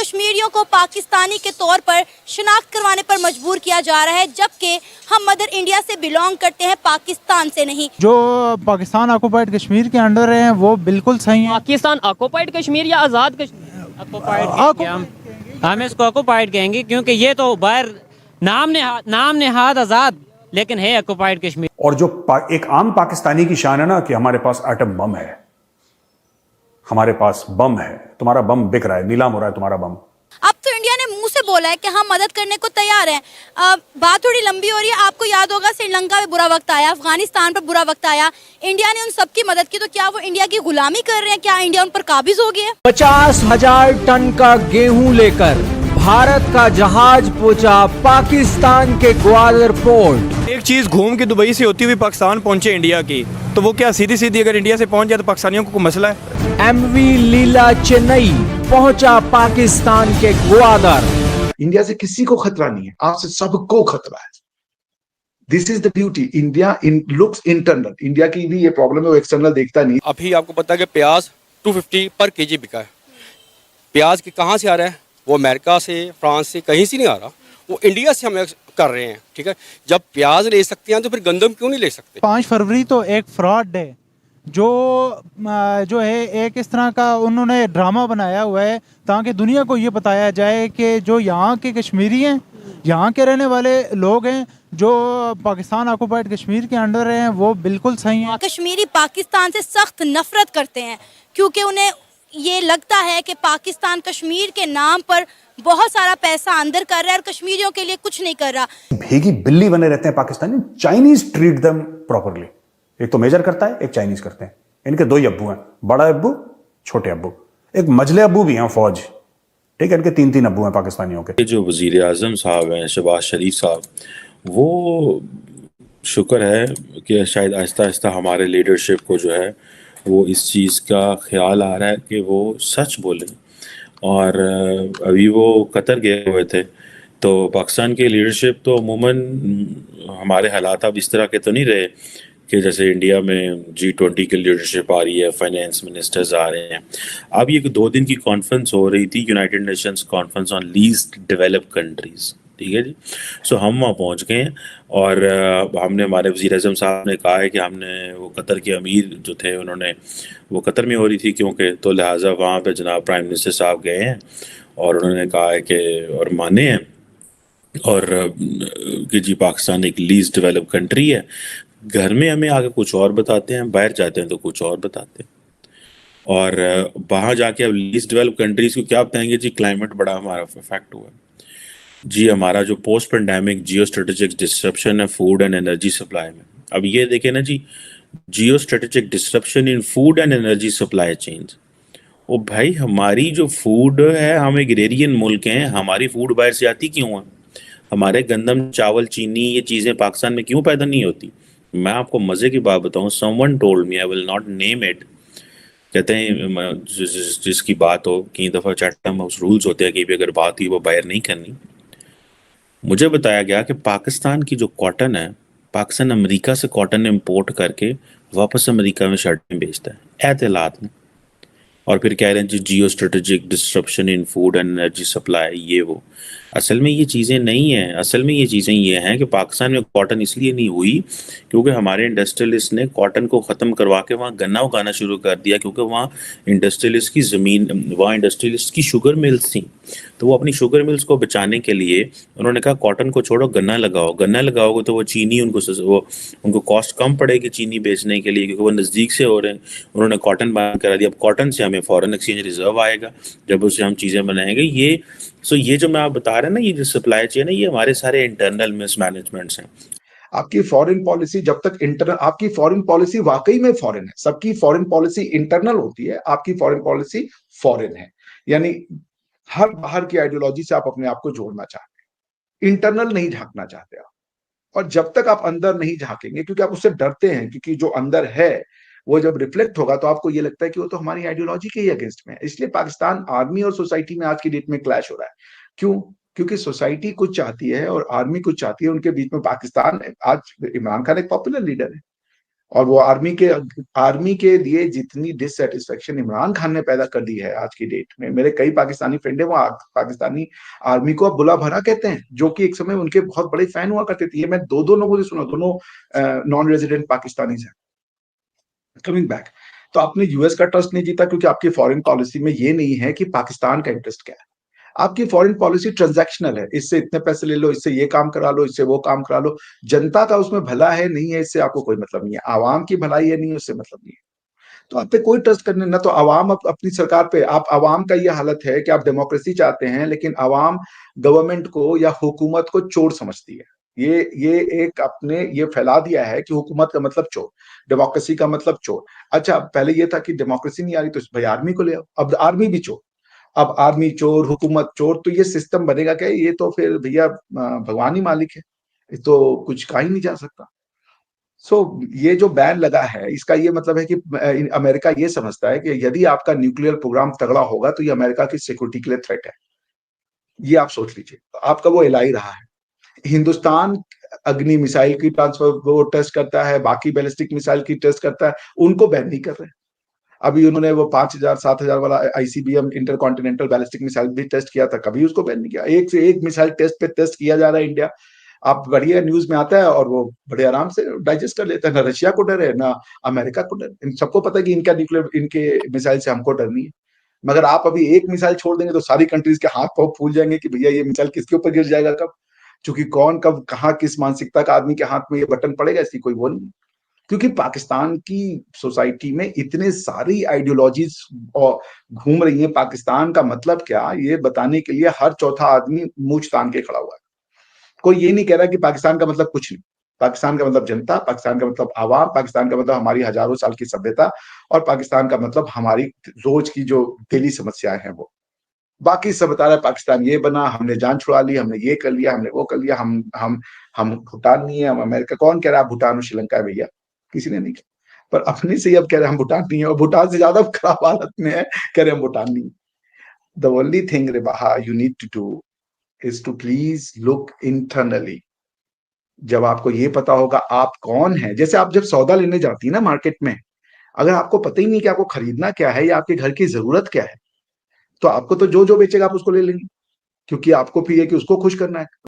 कश्मीरियों को पाकिस्तानी के तौर पर शिनाख्त करवाने पर मजबूर किया जा रहा है, जबकि हम मदर इंडिया से बिलोंग करते हैं, पाकिस्तान से नहीं। जो पाकिस्तान ऑक्युपाइड कश्मीर के अंडर हैं वो बिल्कुल सही है। पाकिस्तान ऑक्युपाइड कश्मीर या आज़ाद कश्मीर? ऑक्युपाइड हम इसको ऑक्युपाइड कहेंगे, क्योंकि ये तो बाहर नाम नेहाद आज़ाद, लेकिन है ऑक्युपाइड कश्मीर। और जो एक आम पाकिस्तानी की शान है ना कि हमारे पास एटम बम है, हमारे पास बम है, तुम्हारा बम बिक रहा है, नीलाम हो रहा है तुम्हारा बम। अब तो इंडिया ने मुंह से बोला है कि हम मदद करने को तैयार हैं। बात थोड़ी लंबी हो रही है। आपको याद होगा श्रीलंका में बुरा वक्त आया, अफगानिस्तान पर बुरा वक्त आया, इंडिया ने उन सबकी मदद की। तो क्या वो इंडिया की गुलामी कर रहे हैं? क्या इंडिया उन पर काबिज हो गया? 50,000 टन का गेहूं लेकर भारत का जहाज पहुंचा पाकिस्तान के ग्वादर पोर्ट। एक चीज घूम के दुबई से होती हुई पाकिस्तान पहुंचे इंडिया की, तो वो क्या सीधी सीधी अगर इंडिया से पहुंच जाए तो पाकिस्तानियों को कोई मसला है? MV लीला चेन्नई पहुंचा पाकिस्तान के ग्वादर। इंडिया से किसी को खतरा नहीं है, आपसे सबको खतरा है। This is the beauty. India looks internal. India की भी ये प्रॉब्लम है, वो एक्सटर्नल देखता नहीं। अभी आपको पता है कि प्याज 250 पर केजी बिका है। प्याज की कहाँ से आ रहा है? वो अमेरिका से, फ्रांस से, कहीं से नहीं आ रहा, वो इंडिया से हमें कर रहे हैं। ठीक है, जब प्याज ले सकते हैं तो फिर गंदम क्यों नहीं ले सकते? 5 फरवरी तो एक फ्रॉड है, जो है एक इस तरह का उन्होंने ड्रामा बनाया हुआ है ताकि दुनिया को ये बताया जाए कि जो यहाँ के कश्मीरी हैं, यहाँ के रहने वाले लोग हैं, जो पाकिस्तान ऑक्युपाइड कश्मीर के अंडर हैं, वो बिल्कुल सही हैं। कश्मीरी पाकिस्तान से सख्त नफरत करते हैं, क्योंकि उन्हें ये लगता है कि पाकिस्तान कश्मीर के नाम पर बहुत सारा पैसा अंदर कर रहा है और कश्मीरियों के लिए कुछ नहीं कर रहा। भेगी बिल्ली बने रहते हैं Pakistani. Chinese treat them properly. एक तो मेजर करता है, एक चाइनीज करते हैं। इनके 2 ही अब्बू हैं, बड़ा अब्बू, छोटे अब्बू। एक मजले अब्बू भी हैं फौज। ठीक है, इनके 3-3 अब्बू हैं पाकिस्तानियों के। जो वजीर आजम साहब हैं, शहबाज शरीफ साहब, वो शुक्र है कि शायद आहिस्ता आहिस्ता हमारे लीडरशिप को जो है वो इस चीज़ का ख्याल आ रहा है कि वो सच बोलें। और अभी वो कतर गए हुए थे, तो पाकिस्तान की लीडरशिप तो अमूमन हमारे हालात अब इस तरह के तो नहीं रहे कि जैसे इंडिया में G20 की लीडरशिप आ रही है, फाइनेंस मिनिस्टर्स आ रहे हैं। अब ये 2 दिन की कॉन्फ्रेंस हो रही थी, United Nations conference on least developed countries. ठीक है जी, सो हम वहाँ पहुँच गए हैं और हमने, हमारे वज़ीर आज़म साहब ने कहा है कि हमने, वो कतर के अमीर जो थे उन्होंने, वो कतर में हो रही थी क्योंकि, तो लिहाजा वहाँ पे जनाब प्राइम मिनिस्टर साहब गए हैं और उन्होंने कहा है कि, और माने हैं और कि जी पाकिस्तान एक लीस्ट डेवलप्ड कंट्री है। घर में हमें आगे कुछ और बताते हैं, बाहर जाते हैं तो कुछ और बताते हैं। और वहाँ जाके अब लीस्ट डेवलप्ड कंट्रीज़ को क्या बताएंगे जी? क्लाइमेट बड़ा हमारा इफेक्ट हुआ है जी, हमारा जो post pandemic geo strategic disruption है फूड एंड एनर्जी सप्लाई में। अब ये देखें ना जी, geo strategic disruption in food and energy supply chains. ओ भाई, हमारी जो फूड है, हम एक एग्रेरियन मुल्क हैं, हमारी फूड बाहर से आती क्यों है? हमारे गंदम, चावल, चीनी, ये चीज़ें पाकिस्तान में क्यों पैदा नहीं होती? मैं आपको मज़े की बात बताऊँ, someone told me, I will not name it, कहते हैं जिसकी बात हो, कई दफ़ा चैटम हाउस रूल्स होते हैं कि भी अगर बात हुई वो बाहर नहीं करनी। मुझे बताया गया कि पाकिस्तान की जो कॉटन है, पाकिस्तान अमेरिका से कॉटन इंपोर्ट करके वापस अमेरिका में शर्टें बेचता है एतलात में, और फिर कह रहे हैं जी geo strategic disruption in food and energy supply, ये वो। असल में ये चीज़ें नहीं हैं। असल में ये चीज़ें ये हैं कि पाकिस्तान में कॉटन इसलिए नहीं हुई क्योंकि हमारे इंडस्ट्रियलिस्ट ने कॉटन को ख़त्म करवा के वहाँ गन्ना उगाना शुरू कर दिया, क्योंकि वहाँ इंडस्ट्रियलिस्ट की ज़मीन, वहाँ इंडस्ट्रियलिस्ट की शुगर मिल्स थी, तो वो अपनी शुगर मिल्स को बचाने के लिए उन्होंने कहा कॉटन को छोड़ो, गन्ना लगाओ। गन्ना लगाओगे तो वो चीनी, उनको कॉस्ट कम पड़ेगी चीनी बेचने के लिए, क्योंकि वो नज़दीक से हो रहे हैं। उन्होंने कॉटन बैन करा दिया। अब कॉटन से हमें फॉरेन एक्सचेंज रिजर्व आएगा, जब उससे हम चीज़ें बनाएंगे। ये जो मैं आप बता रहे हैं ना, ये जो सप्लाई चेन है, ये हमारे सारे इंटरनल मिसमैनेजमेंट्स हैं। आपकी फॉरेन पॉलिसी जब तक इंटरनल, आपकी फॉरेन पॉलिसी वाकई में फॉरेन है। सबकी फॉरेन पॉलिसी इंटरनल होती है, आपकी फॉरेन पॉलिसी फॉरेन है। यानी हर बाहर की आइडियोलॉजी से आप अपने आप को जोड़ना चाहते हैं, इंटरनल नहीं झांकना चाहते आप। और जब तक आप अंदर नहीं झांकेंगे, क्योंकि आप उससे डरते हैं, क्योंकि जो अंदर है वो जब रिफ्लेक्ट होगा तो आपको ये लगता है कि वो तो हमारी आइडियोलॉजी के ही अगेंस्ट में है। इसलिए पाकिस्तान आर्मी और सोसाइटी में आज की डेट में क्लैश हो रहा है। क्यों? क्योंकि सोसाइटी कुछ चाहती है और आर्मी कुछ चाहती है, उनके बीच में पाकिस्तान। आज इमरान खान एक पॉपुलर लीडर है, और वो आर्मी के लिए जितनी डिससेटिस्फेक्शन इमरान खान ने पैदा कर दी है आज की डेट में, मेरे कई पाकिस्तानी फ्रेंड है, वो पाकिस्तानी आर्मी को अब बुला भरा कहते हैं, जो कि एक समय उनके बहुत बड़े फैन हुआ करते थे। ये मैं दो लोगों से सुना, दोनों नॉन रेजिडेंट पाकिस्तानी हैं। कमिंग बैक, तो आपने यूएस का ट्रस्ट नहीं जीता क्योंकि आपकी फॉरेन पॉलिसी में ये नहीं है कि पाकिस्तान का इंटरेस्ट क्या है। आपकी फॉरेन पॉलिसी ट्रांजैक्शनल है, इससे इतने पैसे ले लो, इससे ये काम करा लो, इससे वो काम करा लो। जनता का उसमें भला है नहीं है, इससे आपको कोई मतलब नहीं है। आवाम की भलाई है नहीं है, उससे मतलब नहीं है। तो आप पे कोई ट्रस्ट करने ना, तो आवाम अपनी सरकार पे, आप आवाम का ये हालत है कि आप डेमोक्रेसी चाहते हैं लेकिन आवाम गवर्नमेंट को या हुकूमत को चोर समझती है। ये एक आपने ये फैला दिया है कि हुकूमत का मतलब चोर, डेमोक्रेसी का मतलब चोर। अच्छा, पहले ये था कि डेमोक्रेसी नहीं आ रही तो भाई आर्मी को ले आओ, अब आर्मी भी चोर, अब आर्मी चोर, हुकूमत चोर, तो ये सिस्टम बनेगा क्या? ये तो फिर भैया भगवान ही मालिक है, तो कुछ कहा ही नहीं जा सकता। ये जो बैन लगा है, इसका ये मतलब है कि अमेरिका ये समझता है कि यदि आपका न्यूक्लियर प्रोग्राम तगड़ा होगा तो ये अमेरिका की सिक्योरिटी के लिए थ्रेट है। ये आप सोच लीजिए, आपका वो एलाई रहा है। हिंदुस्तान अग्नि मिसाइल की ट्रांसफर वो टेस्ट करता है, बाकी बैलिस्टिक मिसाइल की टेस्ट करता है, उनको बैन नहीं कर रहे। अभी उन्होंने वो 5000 7000 वाला आईसीबीएम इंटरकॉन्टिनेंटल बैलिस्टिक मिसाइल भी टेस्ट किया था, कभी उसको बैन नहीं किया। एक से एक मिसाइल टेस्ट पे टेस्ट किया जा रहा है इंडिया। आप बढ़िया न्यूज में आता है और वो बड़े आराम से डाइजेस्ट कर लेते हैं। ना रशिया को डर है, ना अमेरिका को डर। इन सबको पता है कि इनका न्यूक्लियर, इनके मिसाइल से हमको डर नहीं है। मगर आप अभी एक मिसाइल छोड़ देंगे तो सारी कंट्रीज के हाथ पांव फूल जाएंगे कि भैया ये मिसाइल किसके ऊपर गिर जाएगा कब, क्योंकि कौन कब कहाँ किस मानसिकता का आदमी के हाथ में ये बटन पड़ेगा, इसकी कोई वो नहीं। क्योंकि पाकिस्तान की सोसाइटी में इतने सारी आइडियोलॉजीज घूम रही हैं। पाकिस्तान का मतलब क्या, ये बताने के लिए हर चौथा आदमी मूंछ तान के खड़ा हुआ है। कोई ये नहीं कह रहा कि पाकिस्तान का मतलब कुछ नहीं। पाकिस्तान का मतलब जनता, पाकिस्तान का मतलब आवाम, पाकिस्तान का मतलब हमारी हजारों साल की सभ्यता, और पाकिस्तान का मतलब हमारी रोज की जो डेली समस्याएं हैं वो। बाकी सब बता रहा है पाकिस्तान ये बना, हमने जान छुड़ा ली, हमने ये कर लिया, हमने वो कर लिया, हम भूटान नहीं है, हम अमेरिका। कौन कह रहा है भूटान और श्रीलंका है भैया? किसी ने नहीं कहा। पर अपने से ही अब कह रहे हैं हम भूटान नहीं है, और भूटान से ज्यादा खराब हालत में है, कह रहे हैं हम भूटान नहीं। द ओनली थिंग रेबाहा you need to do is to please look internally. जब आपको ये पता होगा आप कौन है, जैसे आप जब सौदा लेने जाती है ना मार्केट में, अगर आपको पता ही नहीं कि आपको खरीदना क्या है या आपके घर की जरूरत क्या है, तो आपको तो जो जो बेचेगा आप उसको ले लेंगे, क्योंकि आपको फिर ये कि उसको खुश करना है।